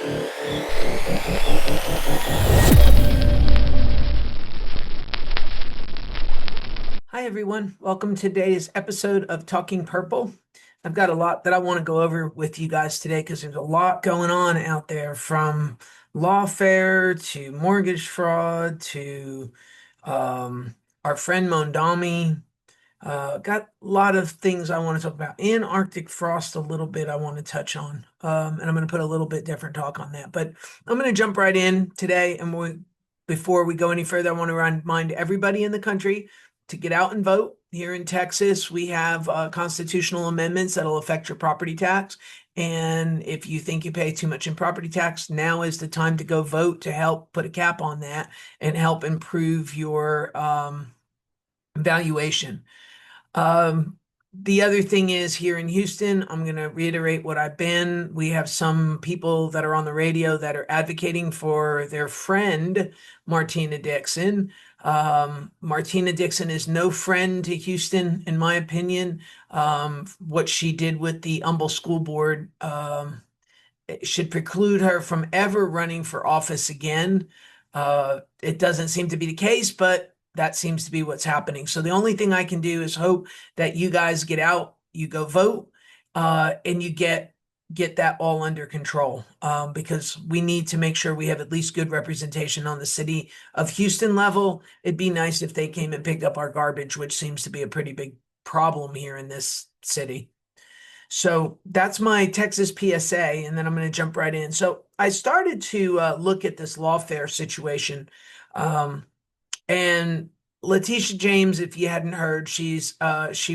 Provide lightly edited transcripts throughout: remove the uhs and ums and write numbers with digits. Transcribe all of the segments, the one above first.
Hi, everyone. Welcome to today's episode of Talking Purple. I've got a lot that I want to go over with you guys today because there's a lot going on out there, from lawfare to mortgage fraud to our friend Mondami. Got a lot of things I want to talk about. Antarctic Frost, a little bit I want to touch on. And I'm going to put a little bit different talk on that. But I'm going to jump right in today. And before we go any further, I want to remind everybody in the country to get out and vote. Here in Texas, we have constitutional amendments that'll affect your property tax. And if you think you pay too much in property tax, now is the time to go vote to help put a cap on that and help improve your valuation. The other thing is, here in Houston, I'm going to reiterate what I've been. We have some people that are on the radio that are advocating for their friend, Martina Dixon. Martina Dixon is no friend to Houston, in my opinion. What she did with the Humble School Board it should preclude her from ever running for office again. It doesn't seem to be the case, but that seems to be what's happening. So the only thing I can do is hope that you guys get out, you go vote, and you get that all under control, because we need to make sure we have at least good representation on the city of Houston level. It'd be nice if they came and picked up our garbage, which seems to be a pretty big problem here in this city. So that's my Texas PSA, and then I'm going to jump right in. So I started to look at this lawfare situation. And Letitia James, if you hadn't heard, she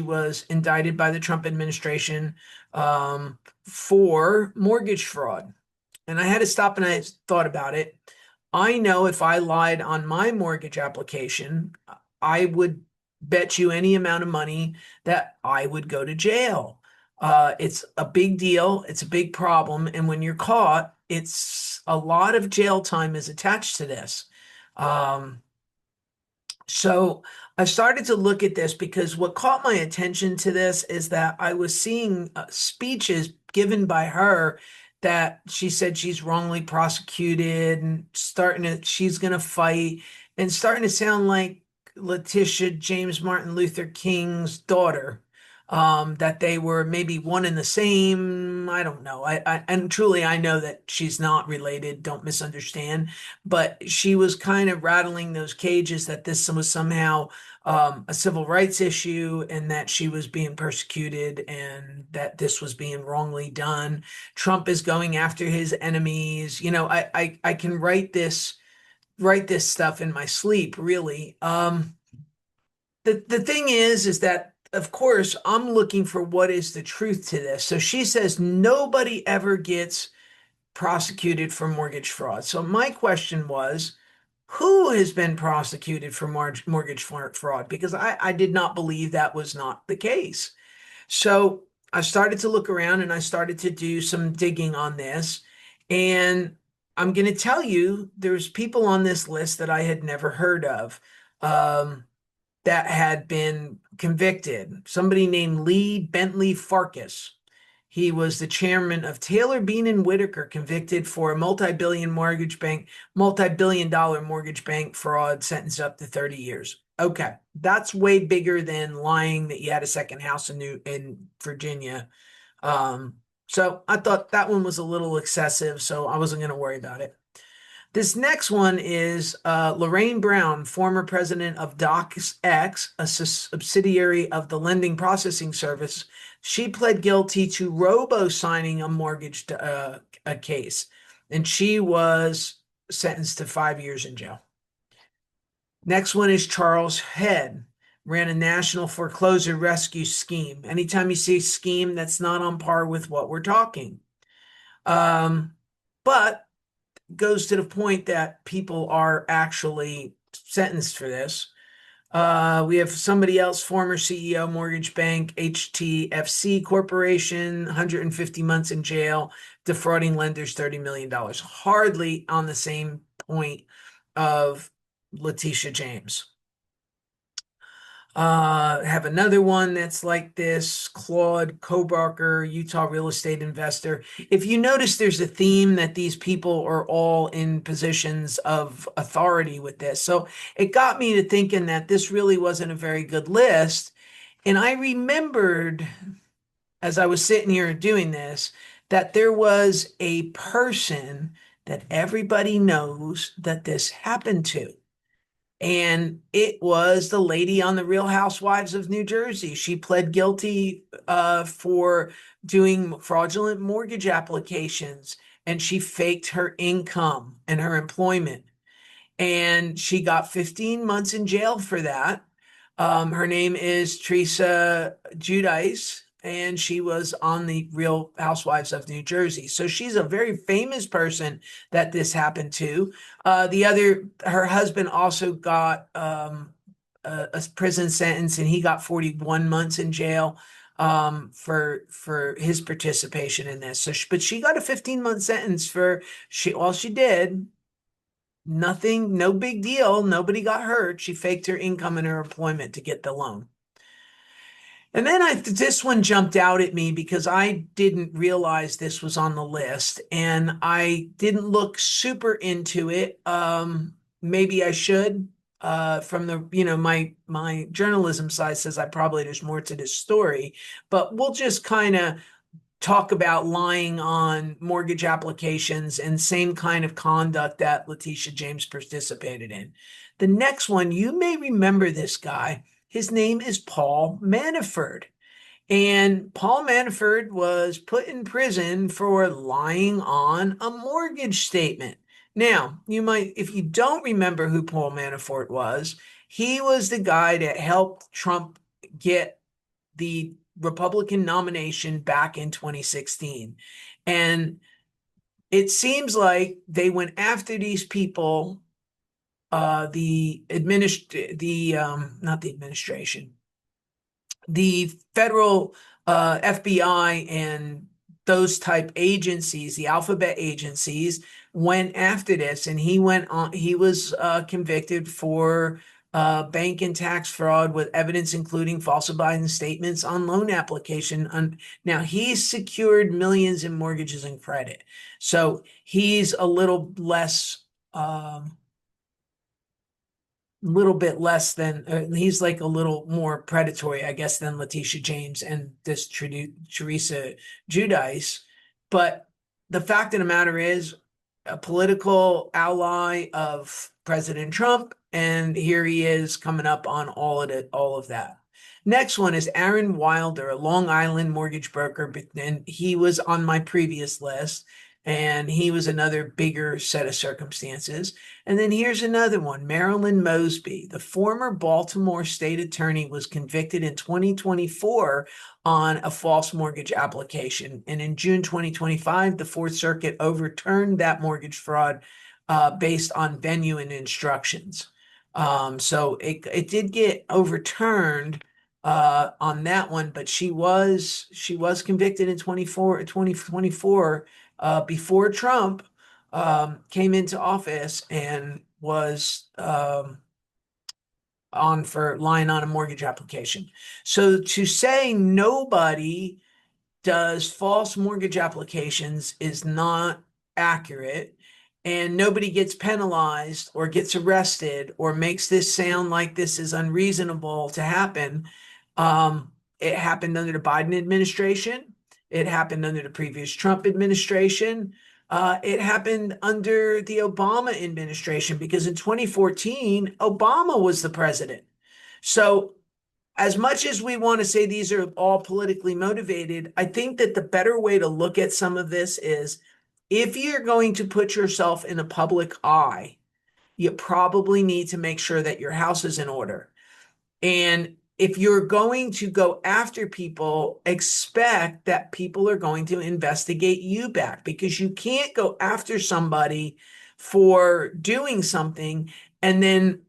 was indicted by the Trump administration for mortgage fraud. And I had to stop and I thought about it. I know if I lied on my mortgage application, I would bet you any amount of money that I would go to jail. It's a big deal. It's a big problem. And when you're caught, it's a lot of jail time is attached to this. So I started to look at this because what caught my attention to this is that I was seeing speeches given by her that she said she's wrongly prosecuted and she's going to fight, and starting to sound like Letitia James Martin Luther King's daughter. That they were maybe one and the same. I don't know. And truly, I know that she's not related. Don't misunderstand. But she was kind of rattling those cages that this was somehow a civil rights issue, and that she was being persecuted, and that this was being wrongly done. Trump is going after his enemies. You know, I can write this stuff in my sleep, really. The thing is that, of course, I'm looking for what is the truth to this. So she says nobody ever gets prosecuted for mortgage fraud. So my question was, who has been prosecuted for mortgage fraud? Because I did not believe that was not the case. So I started to look around and I started to do some digging on this. And I'm going to tell you, there's people on this list that I had never heard of. That had been convicted. Somebody named Lee Bentley Farkas. He was the chairman of Taylor Bean and Whitaker, convicted for a multi-billion dollar mortgage bank fraud, sentenced up to 30 years. Okay, that's way bigger than lying that you had a second house in Virginia. So I thought that one was a little excessive, so I wasn't going to worry about it. This next one is Lorraine Brown, former president of DocX, a subsidiary of the lending processing service. She pled guilty to robo-signing a mortgage a case, and she was sentenced to 5 years in jail. Next one is Charles Head, ran a national foreclosure rescue scheme. Anytime you see scheme, that's not on par with what we're talking. But goes to the point that people are actually sentenced for this. We have somebody else, former CEO, Mortgage Bank, HTFC Corporation, 150 months in jail, defrauding lenders $30 million. Hardly on the same point of Letitia James. Have another one that's like this, Claude Kobarker, Utah real estate investor. If you notice, there's a theme that these people are all in positions of authority with this. So it got me to thinking that this really wasn't a very good list. And I remembered as I was sitting here doing this that there was a person that everybody knows that this happened to. And it was the lady on the Real Housewives of New Jersey. She pled guilty for doing fraudulent mortgage applications, and she faked her income and her employment, and she got 15 months in jail for that. Her name is Teresa Giudice, and she was on the Real Housewives of New Jersey. So she's a very famous person that this happened to. Her husband also got a prison sentence, and he got 41 months in jail for his participation in this. But she got a 15-month sentence for all she did. Nothing, no big deal. Nobody got hurt. She faked her income and her employment to get the loan. And then this one jumped out at me because I didn't realize this was on the list and I didn't look super into it. Maybe I should. From my journalism side says there's more to this story, but we'll just kind of talk about lying on mortgage applications and same kind of conduct that Letitia James participated in. The next one, you may remember this guy. His name is Paul Manafort. And Paul Manafort was put in prison for lying on a mortgage statement. Now, if you don't remember who Paul Manafort was, he was the guy that helped Trump get the Republican nomination back in 2016. And it seems like they went after these people, not the administration, the federal FBI and those type agencies, the alphabet agencies, went after this, and he was convicted for bank and tax fraud with evidence including falsifying statements on loan application. Now he's secured millions in mortgages and credit, so he's a little bit less than he's like a little more predatory, I guess, than Letitia James and this Teresa Giudice. But the fact of the matter is, a political ally of President Trump, and here he is coming up on all of that. Next one is Aaron Wilder, a Long Island mortgage broker, and he was on my previous list, and he was another bigger set of circumstances. And then here's another one, Marilyn Mosby, the former Baltimore state attorney, was convicted in 2024 on a false mortgage application. And in June 2025, the Fourth Circuit overturned that mortgage fraud based on venue and instructions. So it did get overturned on that one, but she was convicted in 2024 before Trump came into office and was on for lying on a mortgage application. So to say nobody does false mortgage applications is not accurate, and nobody gets penalized or gets arrested or makes this sound like this is unreasonable to happen. It happened under the Biden administration. It happened under the previous Trump administration. It happened under the Obama administration because in 2014, Obama was the president. So as much as we want to say these are all politically motivated, I think that the better way to look at some of this is if you're going to put yourself in a public eye, you probably need to make sure that your house is in order. And if you're going to go after people, expect that people are going to investigate you back, because you can't go after somebody for doing something and then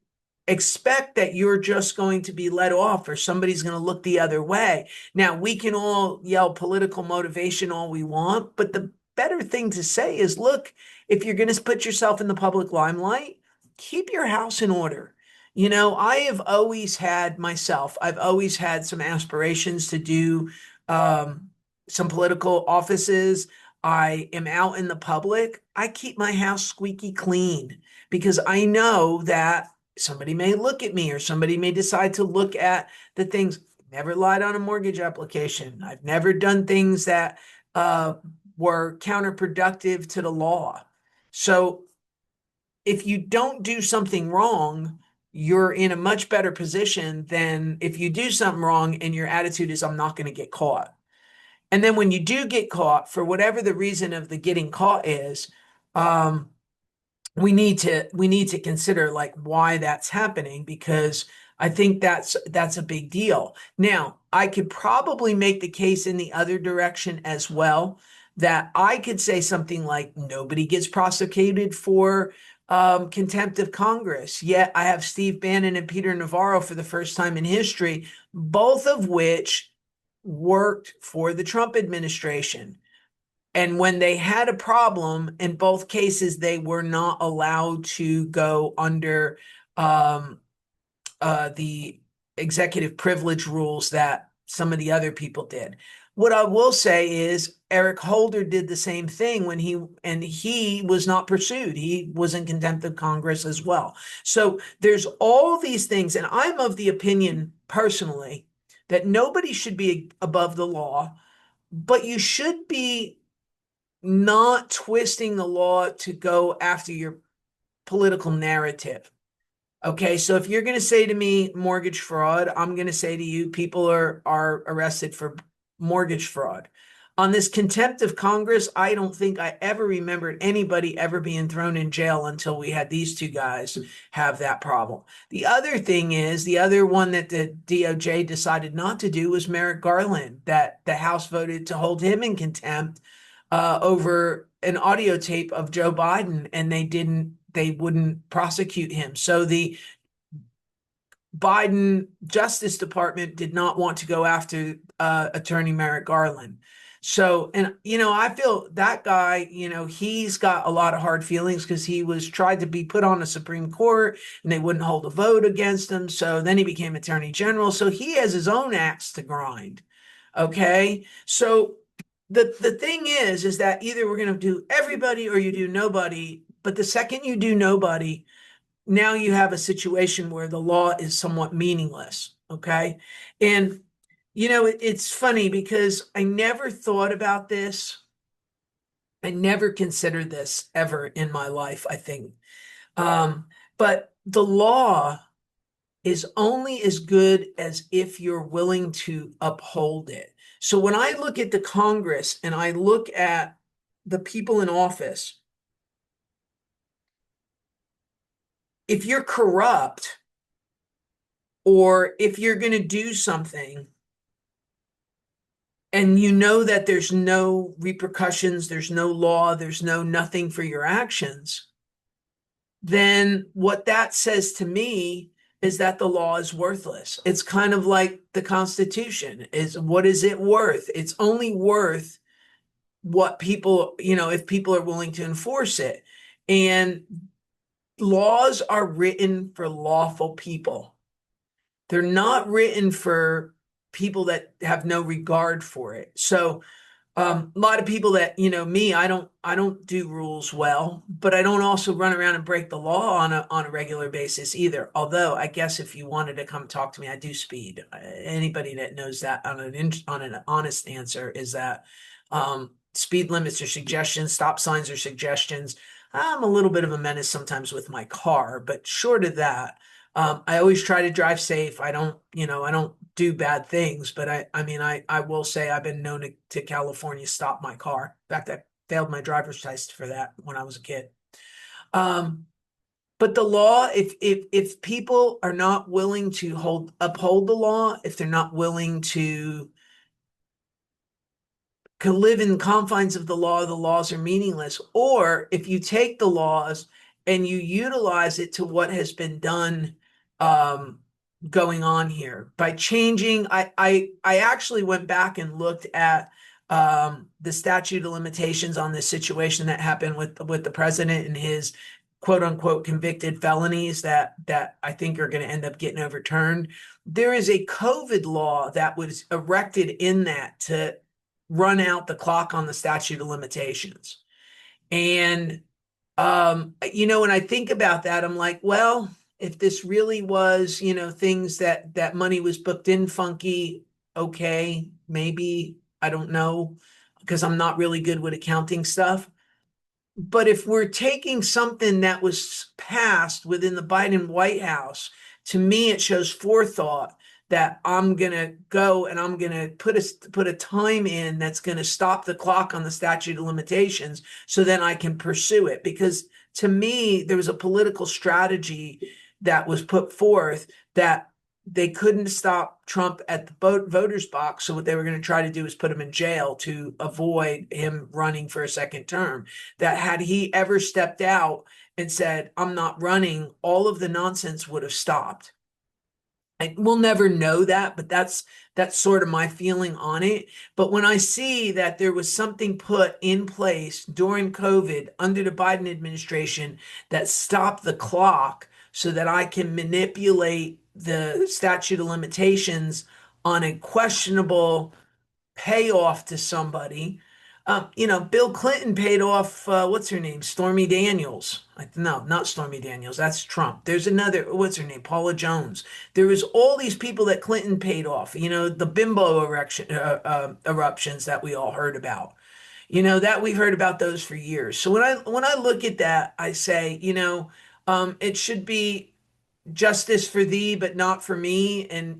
expect that you're just going to be let off or somebody's going to look the other way. Now, we can all yell political motivation all we want, but the better thing to say is, look, if you're going to put yourself in the public limelight, keep your house in order. I have always had myself, I've always had some aspirations to do um, some political offices. I am out in the public. I keep my house squeaky clean because I know that somebody may look at me or somebody may decide to look at the things. Never lied on a mortgage application. I've never done things that uh, were counterproductive to the law. So if you don't do something wrong, you're in a much better position than if you do something wrong and your attitude is, I'm not going to get caught. And then when you do get caught, for whatever the reason of the getting caught is, um, we need to consider like why that's happening, because I think that's a big deal. Now, I could probably make the case in the other direction as well, that I could say something like nobody gets prosecuted for contempt of Congress. Yet I have Steve Bannon and Peter Navarro for the first time in history, both of which worked for the Trump administration. And when they had a problem, in both cases, they were not allowed to go under um, the executive privilege rules that some of the other people did. What I will say is Eric Holder did the same thing when he was not pursued. He was in contempt of Congress as well. So there's all these things, and I'm of the opinion personally that nobody should be above the law, but you should be not twisting the law to go after your political narrative. Okay, so if you're going to say to me mortgage fraud, I'm going to say to you people are arrested for mortgage fraud. On this contempt of Congress, I don't think I ever remembered anybody ever being thrown in jail until we had these two guys have that problem. The other thing is, the other one that the DOJ decided not to do was Merrick Garland, that the House voted to hold him in contempt over an audio tape of Joe Biden, and they wouldn't prosecute him. So the Biden Justice Department did not want to go after Attorney Merrick Garland. So, and I feel that guy, he's got a lot of hard feelings because he was tried to be put on the Supreme Court and they wouldn't hold a vote against him. So then he became Attorney General. So he has his own axe to grind. Okay. So the thing is that either we're going to do everybody or you do nobody. But the second you do nobody, now you have a situation where the law is somewhat meaningless. Okay. And, it's funny because I never thought about this. I never considered this ever in my life, I think. Um, but the law is only as good as if you're willing to uphold it. So when I look at the Congress and I look at the people in office, if you're corrupt or if you're going to do something and you know that there's no repercussions, there's no law, there's no nothing for your actions, then what that says to me is that the law is worthless. It's kind of like the Constitution. What is it worth? It's only worth what people, if people are willing to enforce it. And laws are written for lawful people. They're not written for people that have no regard for it. So a lot of people that, me, I don't do rules well, but I don't also run around and break the law on a regular basis either. Although I guess if you wanted to come talk to me, I do speed. Anybody that knows that on an honest answer is that speed limits are suggestions, stop signs are suggestions. I'm a little bit of a menace sometimes with my car, but short of that, I always try to drive safe. I don't do bad things, but I will say I've been known to California stop my car. In fact, I failed my driver's test for that when I was a kid. Um, but the law, if people are not willing to uphold the law, if they're not willing to live in confines of the laws are meaningless. Or if you take the laws and you utilize it to what has been done um, going on here by changing. I actually went back and looked at the statute of limitations on this situation that happened with the president and his quote unquote convicted felonies that I think are going to end up getting overturned. There is a COVID law that was erected in that to run out the clock on the statute of limitations. And when I think about that, I'm like, well, if this really was, things that money was booked in funky, okay, maybe, I don't know, because I'm not really good with accounting stuff. But if we're taking something that was passed within the Biden White House, to me, it shows forethought that I'm gonna go and I'm gonna put a time in that's gonna stop the clock on the statute of limitations, so then I can pursue it. Because to me, there was a political strategy that was put forth that they couldn't stop Trump at the voters box. So what they were going to try to do is put him in jail to avoid him running for a second term. That had he ever stepped out and said, I'm not running, all of the nonsense would have stopped. We'll never know that, but that's sort of my feeling on it. But when I see that there was something put in place during COVID under the Biden administration that stopped the clock so that I can manipulate the statute of limitations on a questionable payoff to somebody. Bill Clinton paid off, what's her name? Stormy Daniels. No, not Stormy Daniels. That's Trump. There's another, what's her name? Paula Jones. There was all these people that Clinton paid off, the bimbo eruptions that we all heard about. That we've heard about those for years. So when I look at that, I say, it should be justice for thee, but not for me. And,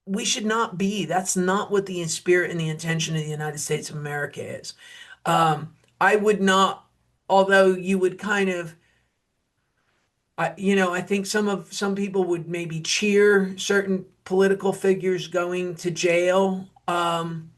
we should not be. That's not what the spirit and the intention of the United States of America is. I would not, although you would kind of, I think some people would maybe cheer certain political figures going to jail. On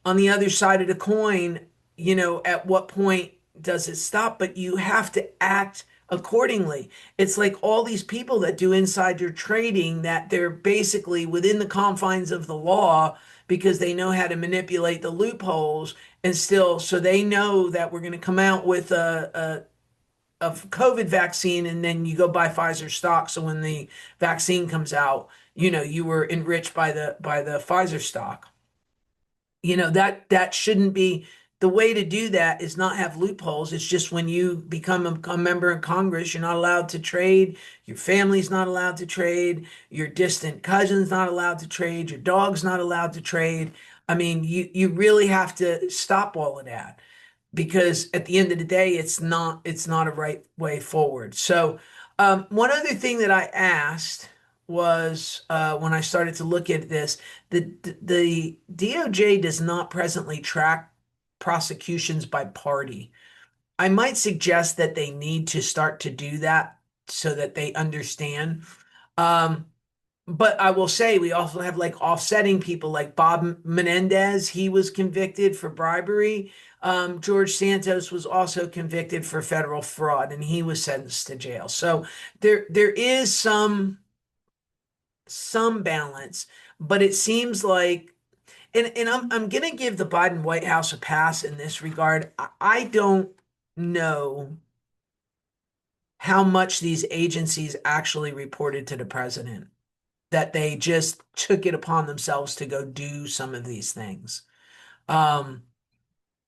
the other side of the coin, at what point does it stop? But you have to act accordingly. It's like all these people that do insider trading that they're basically within the confines of the law because they know how to manipulate the loopholes and still, so they know that we're going to come out with a COVID vaccine and then you go buy Pfizer stock. So when the vaccine comes out, you were enriched by the Pfizer stock. That shouldn't be the way to do that. Is not have loopholes. It's just when you become a member of Congress, you're not allowed to trade. Your family's not allowed to trade. Your distant cousin's not allowed to trade. Your dog's not allowed to trade. I mean, you really have to stop all of that because at the end of the day, it's not a right way forward. So, one other thing that I asked was when I started to look at this, the DOJ does not presently track prosecutions by party. I might suggest that they need to start to do that so that they understand. Um, but I will say we also have like offsetting people like Bob Menendez. He was convicted for bribery. George Santos was also convicted for federal fraud, and he was sentenced to jail. So there is some balance, but it seems like, and I'm gonna give the Biden White House a pass in this regard. I don't know how much these agencies actually reported to the president, that they just took it upon themselves to go do some of these things. Um,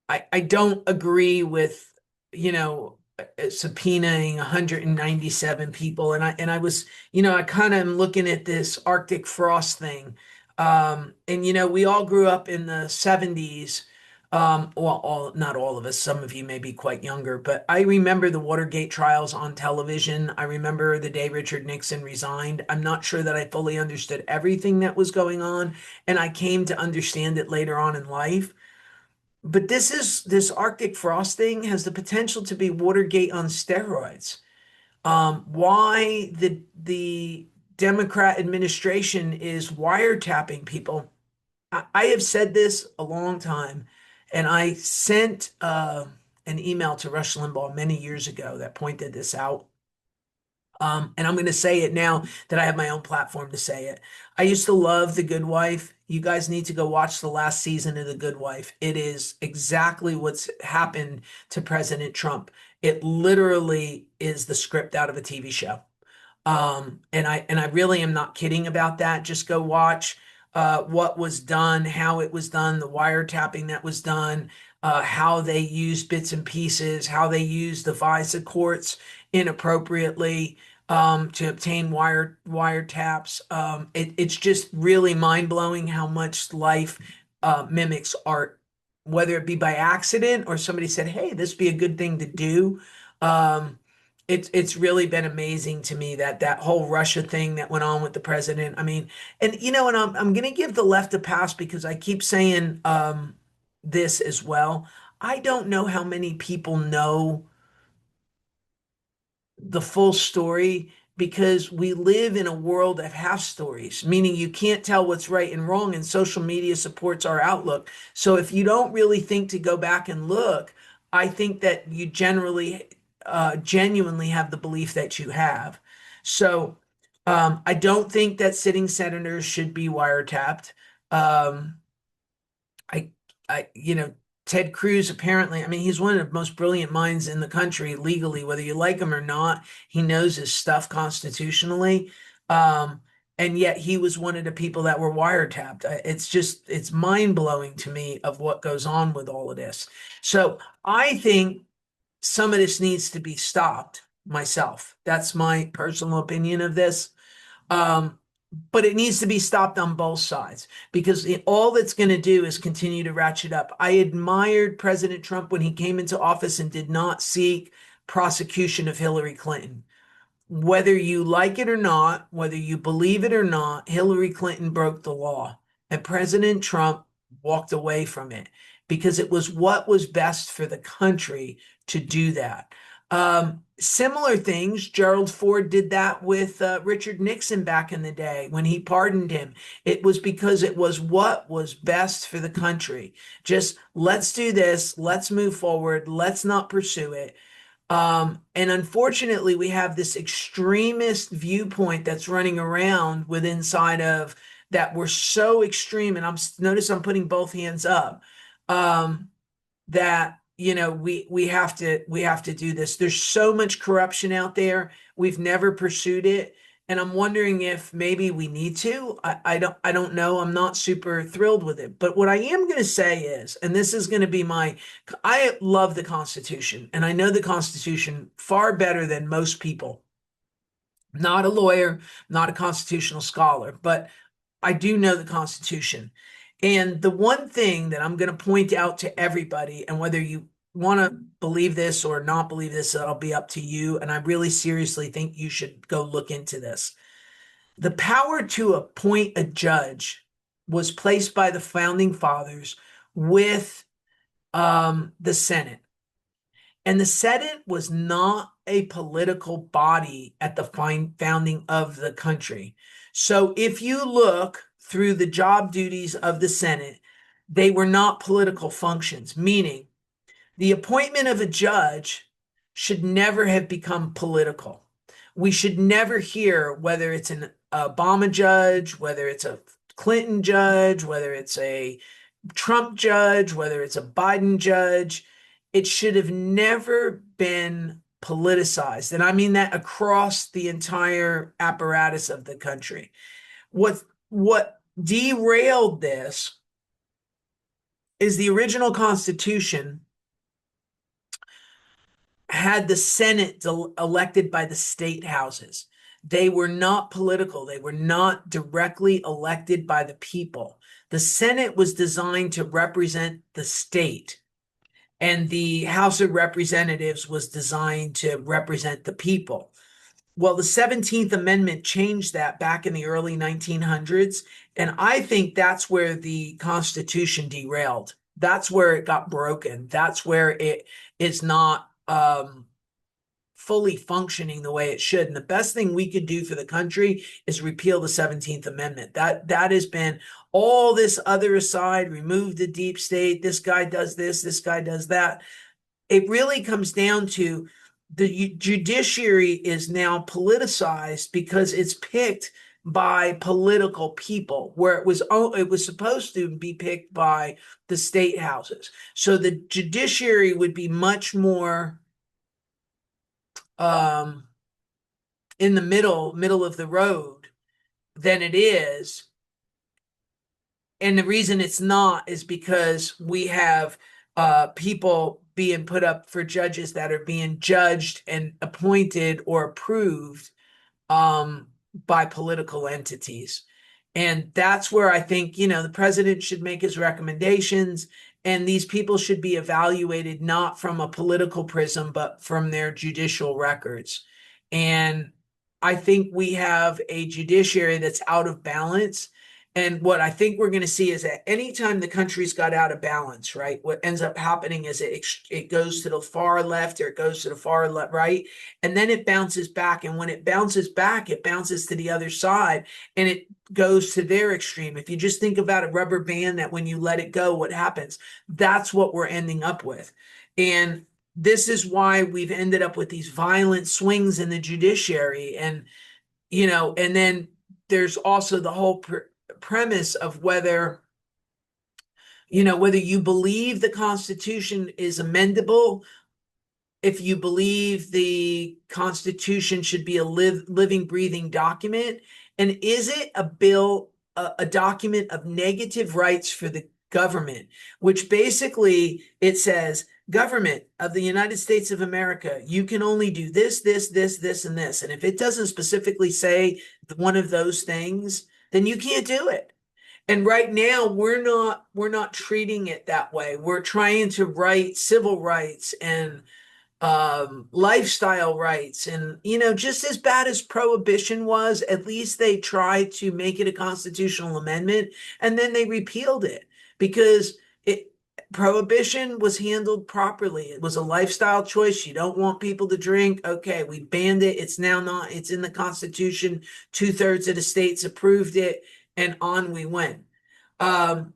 I don't agree with, subpoenaing 197 people. And I was, I kind of am looking at this Arctic Frost thing. And we all grew up in the 70s. Well, not all of us, some of you may be quite younger, but I remember the Watergate trials on television. I remember the day Richard Nixon resigned. I'm not sure that I fully understood everything that was going on, and I came to understand it later on in life. But this Arctic Frost thing has the potential to be Watergate on steroids. Why the Democrat administration is wiretapping people. I have said this a long time, and I sent an email to Rush Limbaugh many years ago that pointed this out. And I'm going to say it now that I have my own platform to say it. I used to love The Good Wife. You guys need to go watch the last season of The Good Wife. It is exactly what's happened to President Trump. It literally is the script out of a TV show. And I really am not kidding about that. Just go watch what was done, how it was done, the wiretapping that was done, how they used bits and pieces, how they used the FISA courts inappropriately to obtain wiretaps. It's just really mind-blowing how much life mimics art, whether it be by accident or somebody said, "Hey, this would be a good thing to do." Um, it's really been amazing to me that that whole Russia thing that went on with the president. I mean, and I'm going to give the left a pass because I keep saying this as well. I don't know how many people know the full story because we live in a world of half stories, meaning you can't tell what's right and wrong, and social media supports our outlook. So if you don't really think to go back and look, I think that you generally, genuinely have the belief that you have. So I don't think that sitting senators should be wiretapped. Um, I, Ted Cruz apparently, I mean, he's one of the most brilliant minds in the country legally, whether you like him or not. He knows his stuff constitutionally. Um, and yet he was one of the people that were wiretapped. It's mind blowing to me of what goes on with all of this. So I think some of this needs to be stopped myself. That's my personal opinion of this. Um, but it needs to be stopped on both sides because all that's going to do is continue to ratchet up. I admired President Trump when he came into office and did not seek prosecution of Hillary Clinton. Whether you like it or not, whether you believe it or not, Hillary Clinton broke the law and President Trump walked away from it because it was what was best for the country to do that. Similar things, Gerald Ford did that with Richard Nixon back in the day when he pardoned him. It was because it was what was best for the country. Just let's do this, let's move forward, let's not pursue it. And unfortunately, we have this extremist viewpoint that's running around with inside of that we're so extreme, and notice I'm putting both hands up. That we have to do this. There's so much corruption out there. We've never pursued it. And I'm wondering if maybe we need to. I don't know. I'm not super thrilled with it. But what I am going to say is, and this is going to be I love the Constitution, and I know the Constitution far better than most people. Not a lawyer, not a constitutional scholar, but I do know the Constitution. And the one thing that I'm going to point out to everybody, and whether you want to believe this or not believe this, it'll be up to you. And I really seriously think you should go look into this. The power to appoint a judge was placed by the founding fathers with the Senate. And the Senate was not a political body at the founding of the country. So if you look through the job duties of the Senate, they were not political functions, meaning the appointment of a judge should never have become political. We should never hear whether it's an Obama judge, whether it's a Clinton judge, whether it's a Trump judge, whether it's a Biden judge. It should have never been politicized. And I mean that across the entire apparatus of the country. What derailed this is the original Constitution had the Senate elected by the state houses. They were not political. They were not directly elected by the people. The Senate was designed to represent the state, and the House of Representatives was designed to represent the people. Well, the 17th Amendment changed that back in the early 1900s, and I think that's where the Constitution derailed. That's where it got broken. That's where it is not fully functioning the way it should. And the best thing we could do for the country is repeal the 17th Amendment. That has been all this other aside, remove the deep state. This guy does this guy does that. It really comes down to the judiciary is now politicized because it's picked by political people, where it was supposed to be picked by the state houses. So the judiciary would be much more um, in the middle of the road than it is. And the reason it's not is because we have people being put up for judges that are being judged and appointed or approved by political entities. And that's where I think, the president should make his recommendations, and these people should be evaluated not from a political prism, but from their judicial records. And I think we have a judiciary that's out of balance. And what I think we're going to see is that anytime the country's got out of balance, right, what ends up happening is it goes to the far left or it goes to the far right, and then it bounces back. And when it bounces back, it bounces to the other side and it goes to their extreme. If you just think about a rubber band that when you let it go, what happens? That's what we're ending up with. And this is why we've ended up with these violent swings in the judiciary. And, and then there's also the whole premise of whether you believe the Constitution is amendable, if you believe the Constitution should be a living, breathing document, and is it a document of negative rights for the government, which basically it says, government of the United States of America, you can only do this, this, this, this, and this. And if it doesn't specifically say one of those things, then you can't do it. And right now we're not treating it that way. We're trying to write civil rights and lifestyle rights, and just as bad as prohibition was, at least they tried to make it a constitutional amendment, and then they repealed it because prohibition was handled properly. It was a lifestyle choice. You don't want people to drink. Okay, we banned it. It's now not, it's in the Constitution. 2/3 of the states approved it, and on we went. The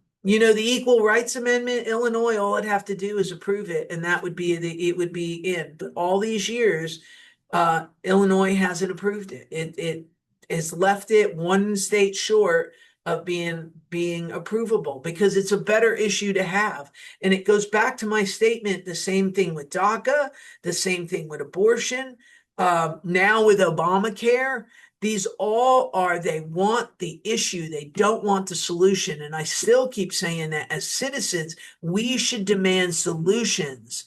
Equal Rights Amendment, Illinois, all it'd have to do is approve it, and it would be in. But all these years, Illinois hasn't approved it. It has left it one state short of being approvable because it's a better issue to have. And it goes back to my statement, the same thing with DACA, the same thing with abortion, now with Obamacare. These all are, they want the issue, they don't want the solution. And I still keep saying that as citizens, we should demand solutions,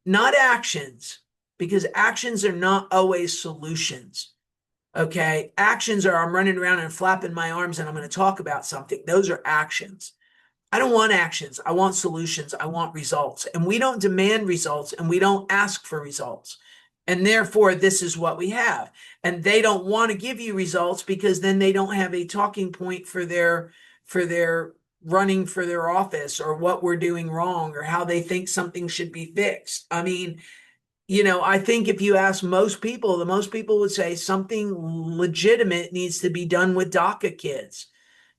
not actions, because actions are not always solutions. Okay. Actions are, I'm running around and flapping my arms and I'm going to talk about something. Those are actions. I don't want actions. I want solutions. I want results. And we don't demand results and we don't ask for results. And therefore, this is what we have. And they don't want to give you results because then they don't have a talking point for their running for their office, or what we're doing wrong, or how they think something should be fixed. I mean, I think if you ask most people, the most people would say something legitimate needs to be done with DACA kids.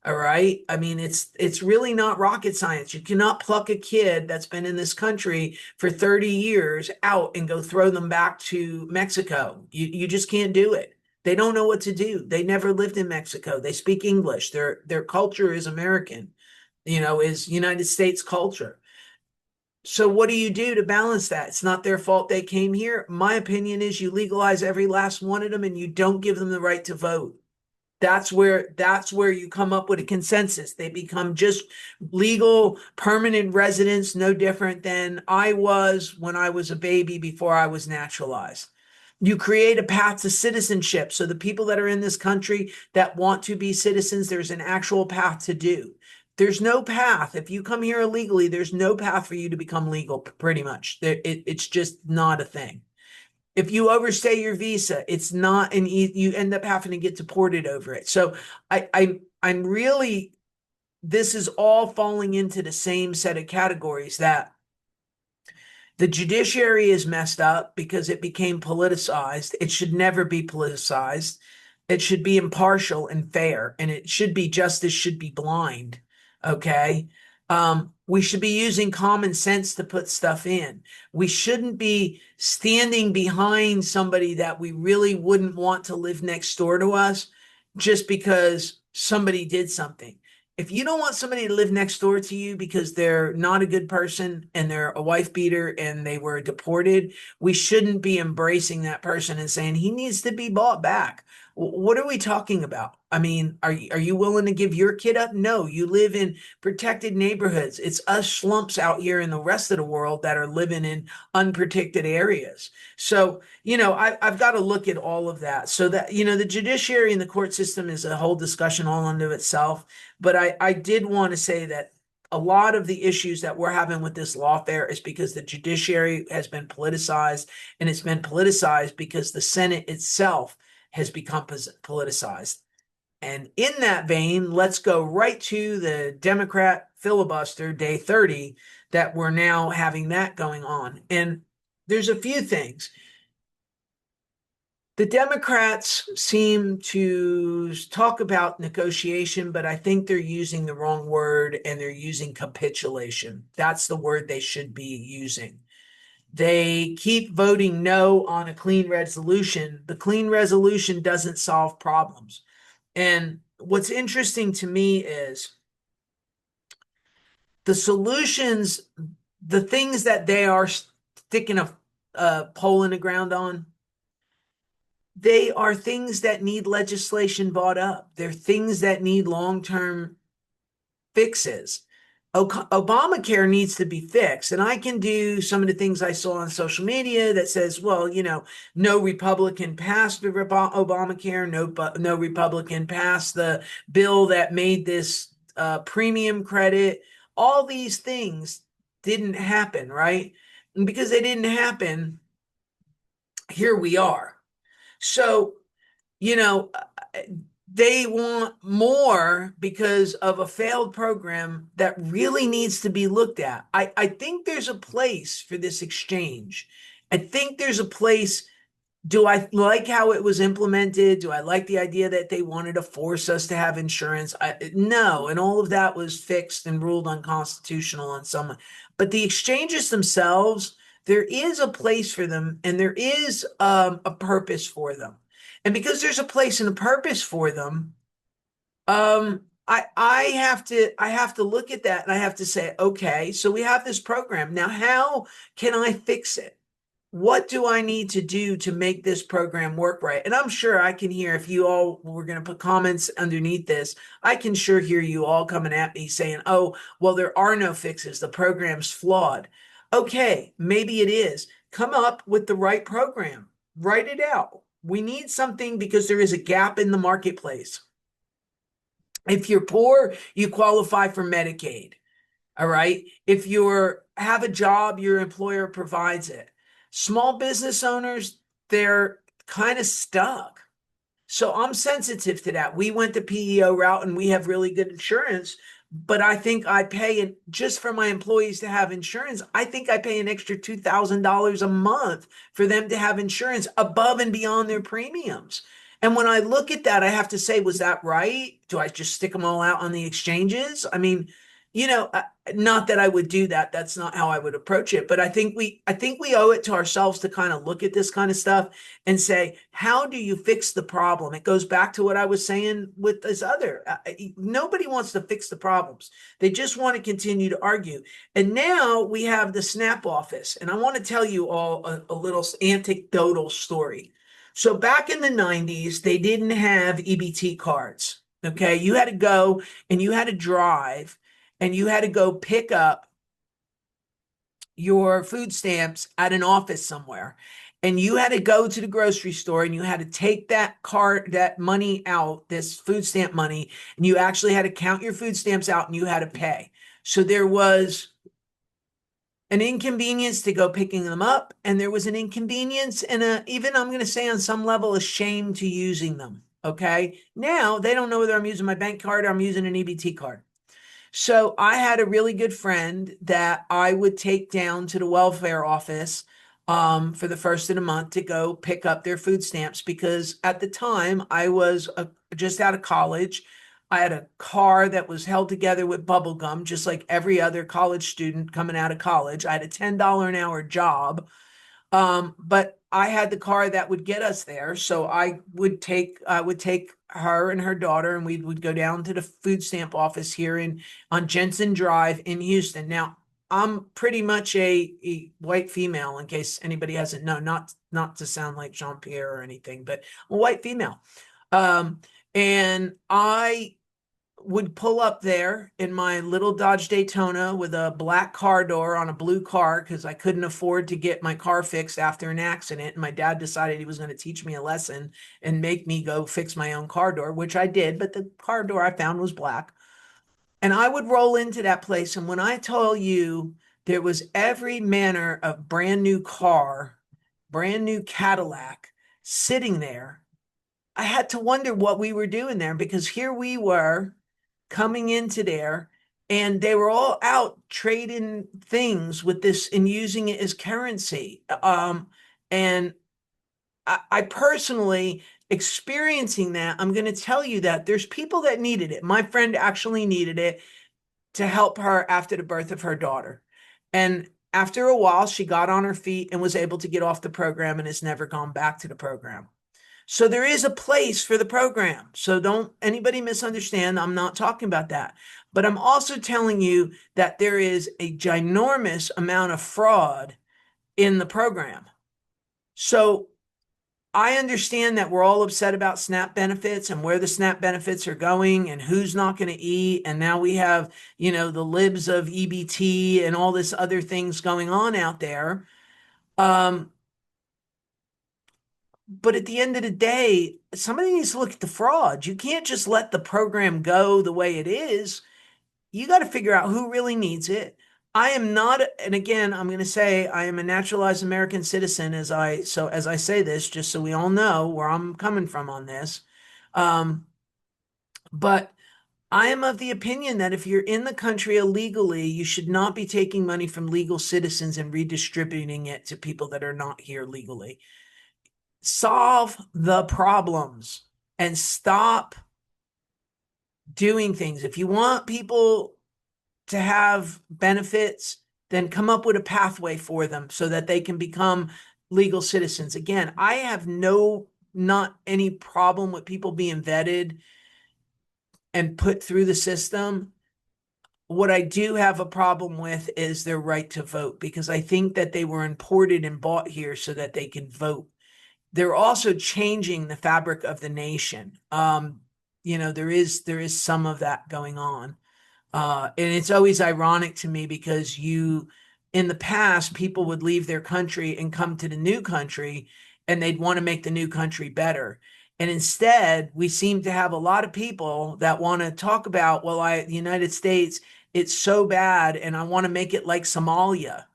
All right. I mean, it's really not rocket science. You cannot pluck a kid that's been in this country for 30 years out and go throw them back to Mexico. You just can't do it. They don't know what to do. They never lived in Mexico. They speak English. Their culture is American, is United States culture. So what do you do to balance that? It's not their fault they came here. My opinion is you legalize every last one of them and you don't give them the right to vote. That's where you come up with a consensus. They become just legal, permanent residents, no different than I was when I was a baby before I was naturalized. You create a path to citizenship. So the people that are in this country that want to be citizens, there's an actual path to do. There's no path. If you come here illegally, there's no path for you to become legal, pretty much. It's just not a thing. If you overstay your visa, it's not you end up having to get deported over it. So I'm really, this is all falling into the same set of categories, that the judiciary is messed up because it became politicized. It should never be politicized. It should be impartial and fair, and it should be, justice should be blind. Okay. We should be using common sense to put stuff in. We shouldn't be standing behind somebody that we really wouldn't want to live next door to us just because somebody did something. If you don't want somebody to live next door to you because they're not a good person and they're a wife beater and they were deported, we shouldn't be embracing that person and saying he needs to be bought back. What are we talking about? I mean, are you willing to give your kid up? No, you live in protected neighborhoods. It's us slumps out here in the rest of the world that are living in unprotected areas. So, I've got to look at all of that. So that, the judiciary and the court system is a whole discussion all unto itself. But I did want to say that a lot of the issues that we're having with this lawfare is because the judiciary has been politicized, and it's been politicized because the Senate itself has become politicized. And in that vein, let's go right to the Democrat filibuster, day 30, that we're now having that going on. And there's a few things. The Democrats seem to talk about negotiation, but I think they're using the wrong word, and they're using capitulation. That's the word they should be using. They keep voting no on a clean resolution. The clean resolution doesn't solve problems. And what's interesting to me is the solutions, the things that they are sticking a pole in the ground on, they are things that need legislation brought up. They're things that need long-term fixes. Obamacare needs to be fixed. And I can do some of the things I saw on social media that says, well, no Republican passed Obamacare, no Republican passed the bill that made this premium credit. All these things didn't happen, right? And because they didn't happen, here we are. So, they want more because of a failed program that really needs to be looked at. I think there's a place for this exchange. I think there's a place. Do I like how it was implemented? Do I like the idea that they wanted to force us to have insurance? No, and all of that was fixed and ruled unconstitutional on some. But the exchanges themselves, there is a place for them, and there is a purpose for them. And because there's a place and a purpose for them, I have to look at that, and I have to say, okay, so we have this program. Now, how can I fix it? What do I need to do to make this program work right? And I'm sure I can hear, if you all were going to put comments underneath this, I can sure hear you all coming at me saying, oh, well, there are no fixes. The program's flawed. Okay, maybe it is. Come up with the right program. Write it out. We need something because there is a gap in the marketplace. If you're poor, you qualify for Medicaid. All right. If you have a job, your employer provides it. Small business owners, they're kind of stuck. So I'm sensitive to that. We went the PEO route and we have really good insurance, but I think I pay just for my employees to have insurance. I think I pay an extra $2,000 a month for them to have insurance above and beyond their premiums. And when I look at that, I have to say, was that right? Do I just stick them all out on the exchanges? I mean, not that I would do that. That's not how I would approach it. But I think we owe it to ourselves to kind of look at this kind of stuff and say, how do you fix the problem? It goes back to what I was saying with this other. Nobody wants to fix the problems. They just want to continue to argue. And now we have the SNAP office. And I want to tell you all a little anecdotal story. So back in the 90s, they didn't have EBT cards. Okay. You had to go and you had to drive and you had to go pick up your food stamps at an office somewhere. And you had to go to the grocery store and you had to take that money out, this food stamp money, and you actually had to count your food stamps out and you had to pay. So there was an inconvenience to go picking them up, and there was an inconvenience and even I'm going to say on some level, a shame to using them. Okay. Now they don't know whether I'm using my bank card or I'm using an EBT card. So I had a really good friend that I would take down to the welfare office for the first of the month to go pick up their food stamps, because at the time I was just out of college. I had a car that was held together with bubble gum, just like every other college student coming out of college. I had a $10 an hour job. But I had the car that would get us there. So I would take her and her daughter, and we would go down to the food stamp office here on Jensen Drive in Houston. Now, I'm pretty much a white female, in case anybody hasn't known, not to sound like Jean Pierre or anything, but I'm a white female. Um, and I would pull up there in my little Dodge Daytona with a black car door on a blue car because I couldn't afford to get my car fixed after an accident. And my dad decided he was going to teach me a lesson and make me go fix my own car door, which I did. But the car door I found was black. And I would roll into that place. And when I tell you there was every manner of brand new car, brand new Cadillac sitting there, I had to wonder what we were doing there, because here we were coming into there and they were all out trading things with this and using it as currency. And I personally experiencing that, I'm going to tell you that there's people that needed it. My friend actually needed it to help her after the birth of her daughter. And after a while, she got on her feet and was able to get off the program and has never gone back to the program. So there is a place for the program. So don't anybody misunderstand. I'm not talking about that. But I'm also telling you that there is a ginormous amount of fraud in the program. So I understand that we're all upset about SNAP benefits and where the SNAP benefits are going and who's not going to eat. And now we have, the libs of EBT and all this other things going on out there. But at the end of the day, somebody needs to look at the fraud. You can't just let the program go the way it is. You got to figure out who really needs it. I am not, and again, I'm going to say I am a naturalized American citizen as I say this, just so we all know where I'm coming from on this. Um, but I am of the opinion that if you're in the country illegally, you should not be taking money from legal citizens and redistributing it to people that are not here legally. Solve the problems and stop doing things. If you want people to have benefits, then come up with a pathway for them so that they can become legal citizens. Again, I have not any problem with people being vetted and put through the system. What I do have a problem with is their right to vote, because I think that they were imported and bought here so that they can vote. They're also changing the fabric of the nation. There is some of that going on. And it's always ironic to me because in the past, people would leave their country and come to the new country and they'd want to make the new country better. And instead, we seem to have a lot of people that want to talk about, well, the United States, it's so bad and I want to make it like Somalia.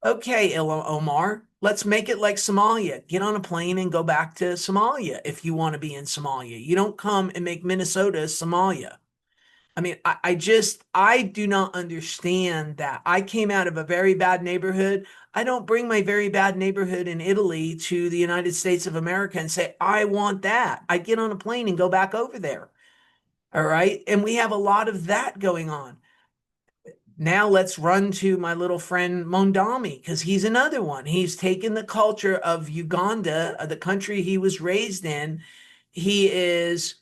Okay, Omar, let's make it like Somalia. Get on a plane and go back to Somalia if you want to be in Somalia. You don't come and make Minnesota Somalia. I mean, I do not understand that. I came out of a very bad neighborhood. I don't bring my very bad neighborhood in Italy to the United States of America and say, I want that. I get on a plane and go back over there. All right. And we have a lot of that going on. Now let's run to my little friend Mondami, because he's another one. He's taken the culture of Uganda, the country he was raised in. He is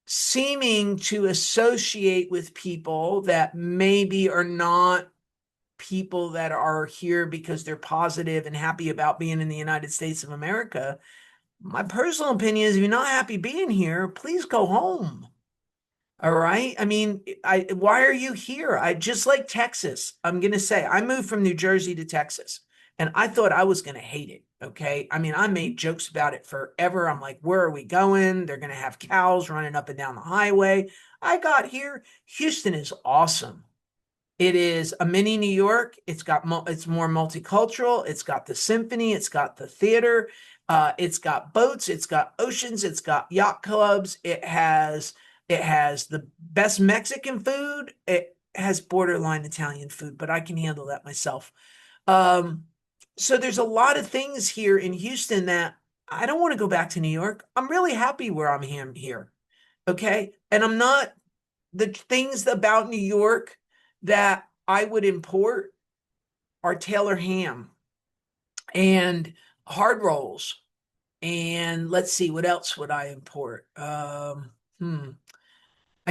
seeming to associate with people that maybe are not people that are here because they're positive and happy about being in the United States of America. My personal opinion is if you're not happy being here, please go home. All right. I mean, why are you here? I just like Texas. I'm going to say I moved from New Jersey to Texas and I thought I was going to hate it. Okay. I mean, I made jokes about it forever. I'm like, where are we going? They're going to have cows running up and down the highway. I got here. Houston is awesome. It is a mini New York. It's more multicultural. It's got the symphony. It's got the theater. It's got boats. It's got oceans. It's got yacht clubs. It has the best Mexican food. It has borderline Italian food, but I can handle that myself. Um, so there's a lot of things here in Houston that I don't want to go back to New York. I'm really happy where I'm here. Okay. And I'm not, the things about New York that I would import are Taylor ham and hard rolls. And let's see, what else would I import? I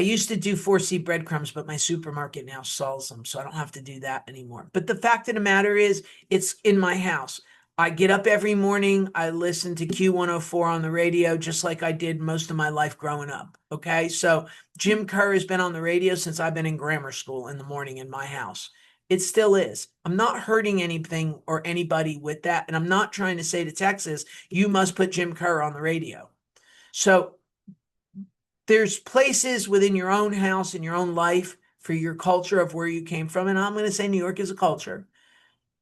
used to do 4C breadcrumbs, but my supermarket now sells them, so I don't have to do that anymore. But the fact of the matter is, it's in my house. I get up every morning, I listen to Q104 on the radio, just like I did most of my life growing up. Okay, so Jim Kerr has been on the radio since I've been in grammar school in the morning in my house. It still is. I'm not hurting anything or anybody with that. And I'm not trying to say to Texas, you must put Jim Kerr on the radio. So there's places within your own house and your own life for your culture of where you came from. And I'm going to say New York is a culture,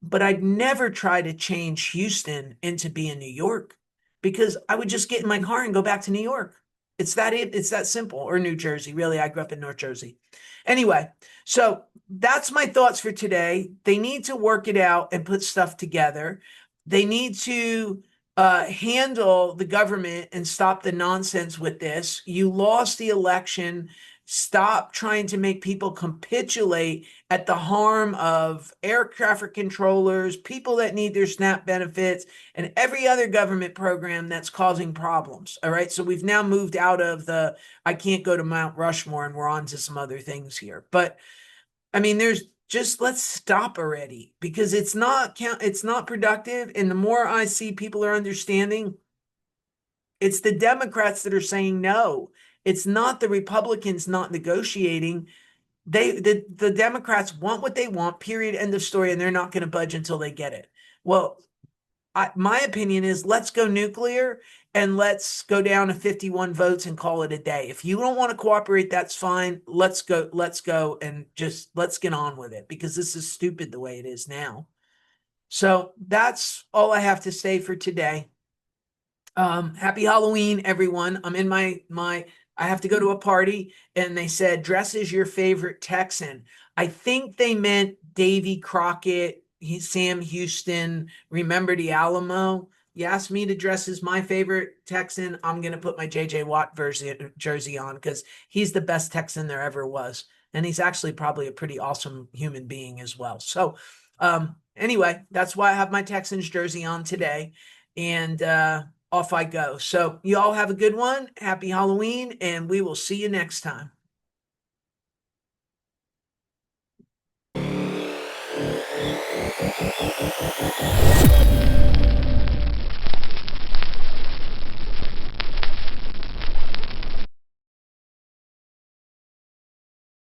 but I'd never try to change Houston into being New York because I would just get in my car and go back to New York. It's that simple. Or New Jersey. Really, I grew up in North Jersey. Anyway, so that's my thoughts for today. They need to work it out and put stuff together. They need to handle the government and stop the nonsense with this. You lost the election. Stop trying to make people capitulate at the harm of air traffic controllers, people that need their SNAP benefits, and every other government program that's causing problems. All right. So we've now moved out of the I can't go to Mount Rushmore and we're on to some other things here. But I mean, there's just let's stop already because it's not productive. And the more I see people are understanding, it's the Democrats that are saying no. It's not the Republicans not negotiating. The Democrats want what they want, period, end of story, and they're not going to budge until they get it. Well, my opinion is let's go nuclear and let's go down to 51 votes and call it a day. If you don't want to cooperate, that's fine. Let's go and just let's get on with it because this is stupid the way it is now. So that's all I have to say for today. Happy Halloween, everyone. I'm in I have to go to a party and they said, dress as your favorite Texan. I think they meant Davy Crockett, Sam Houston, Remember the Alamo. You asked me to dress as my favorite Texan. I'm going to put my JJ Watt jersey on because he's the best Texan there ever was. And he's actually probably a pretty awesome human being as well. So anyway, that's why I have my Texans jersey on today. And off I go. So you all have a good one. Happy Halloween, and we will see you next time.